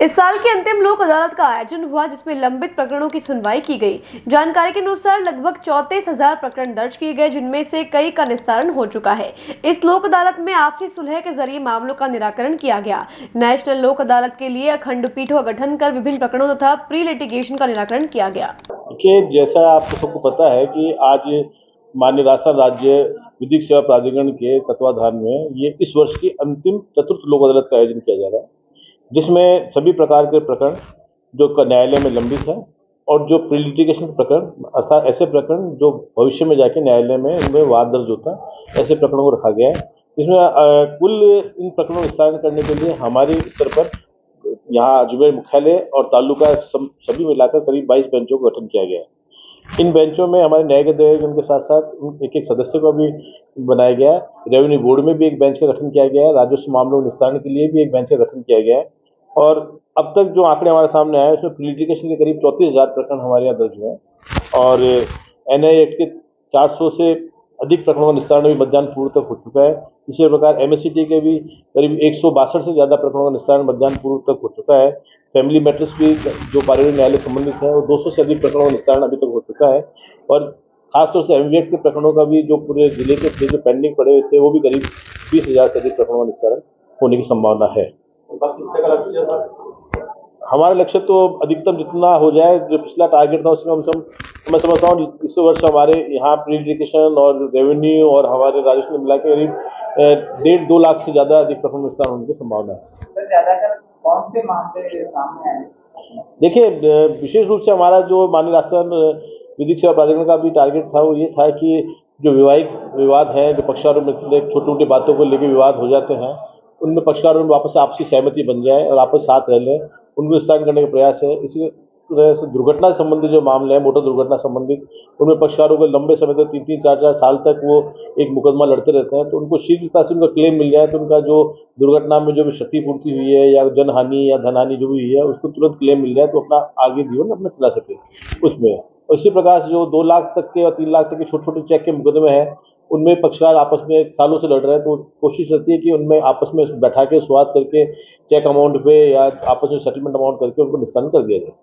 इस साल की अंतिम लोक अदालत का आयोजन हुआ, जिसमें लंबित प्रकरणों की सुनवाई की गई। जानकारी के अनुसार लगभग 34,000 प्रकरण दर्ज किए गए, जिनमें से कई का निस्तारण हो चुका है। इस लोक अदालत में आपसी सुलह के जरिए मामलों का निराकरण किया गया। नेशनल लोक अदालत के लिए खंडपीठों का गठन कर विभिन्न प्रकरणों तथा प्री लिटिगेशन का निराकरण किया गया। देखिए, जैसा आपको सबको पता है कि आज माननीय राजस्थान राज्य विधिक सेवा प्राधिकरण के तत्वाधान में ये इस वर्ष की अंतिम चतुर्थ लोक अदालत का आयोजन किया जा रहा है, जिसमें सभी प्रकार के प्रकरण जो न्यायालय में लंबित है और जो प्री लिटिगेशन प्रकरण अर्थात ऐसे प्रकरण जो भविष्य में जाके न्यायालय में इनमें वाद दर्ज होता है, ऐसे प्रकरणों को रखा गया है। इसमें कुल इन प्रकरणों का निस्तारण करने के लिए हमारे स्तर पर यहाँ अजमेर मुख्यालय और तालुका सभी मिलाकर करीब 22 बेंचों का गठन किया गया है। इन बेंचों में हमारे न्यायिक अधिकारियों के साथ साथ एक सदस्य को भी बनाया गया है। रेवेन्यू बोर्ड में भी एक बेंच का गठन किया गया है। राजस्व मामलों के निस्तारण के लिए भी एक बेंच का गठन किया गया है। और अब तक जो आंकड़े हमारे सामने आए उसमें प्री लिटिगेशन के करीब 34,000 प्रकरण हमारे यहाँ दर्ज हुए हैं और एनआई एक्ट के 400 से अधिक प्रकरणों का निस्तारण भी मतदान पूर्व तक हो चुका है। इसी प्रकार एमएससीटी के भी करीब 162 से ज़्यादा प्रकरणों का निस्तारण मतदान पूर्व तक हो चुका है। फैमिली मैटर्स भी जो पारिवारिक न्यायालय संबंधित है वो 200 से अधिक प्रकरणों का निस्तारण अभी तक हो चुका है। और खासतौर से एमवी एक्ट के प्रकरणों का भी जो पूरे जिले के थे जो पेंडिंग पड़े हुए थे वो भी करीब 20,000 से अधिक प्रकरणों का निस्तारण होने की संभावना है। हमारा लक्ष्य तो अधिकतम जितना हो जाए, जो पिछला टारगेट था उसमें मैं समझता हूँ इस वर्ष हमारे यहाँ प्री लिटिगेशन और रेवेन्यू और हमारे राजस्व मिला के करीब 1.5-2 लाख से ज़्यादा अधिक प्रकरण निस्तारण होने की संभावना है। ज्यादातर कौन से मामले सामने आए? देखिए, विशेष रूप से हमारा जो माननीय राजस्थान विधिक सेवा प्राधिकरण का भी टारगेट था वो ये था कि जो वैवाहिक विवाद है, जो पक्षकारों में छोटी छोटी बातों को लेकर विवाद हो जाते हैं, उनमें पक्षकारों में वापस आपसी सहमति बन जाए और आपस साथ रह लें, उनको निस्तारण करने का प्रयास है। इसी तरह से दुर्घटना संबंधित जो मामले हैं, मोटर दुर्घटना संबंधित, उनमें पक्षकारों को लंबे समय तक 3-3, 4-4 साल तक वो एक मुकदमा लड़ते रहते हैं, तो उनको शीघ्रता से उनका क्लेम मिल जाए तो उनका जो दुर्घटना में जो भी क्षतिपूर्ति हुई है या जनहानि या धनहानि जो भी हुई है उसको तुरंत क्लेम मिल जाए तो अपना आगे जीवन अपना चला सके उसमें। और इसी प्रकार से जो 2 लाख तक के और 3 लाख तक के छोटे छोटे चेक के मुकदमे हैं, उनमें पक्षकार आपस में सालों से लड़ रहे हैं, तो कोशिश रहती है कि उनमें आपस में बैठा के संवाद करके चेक अमाउंट पे या आपस में सेटलमेंट अमाउंट करके उनको निस्तारण कर दिया जाए।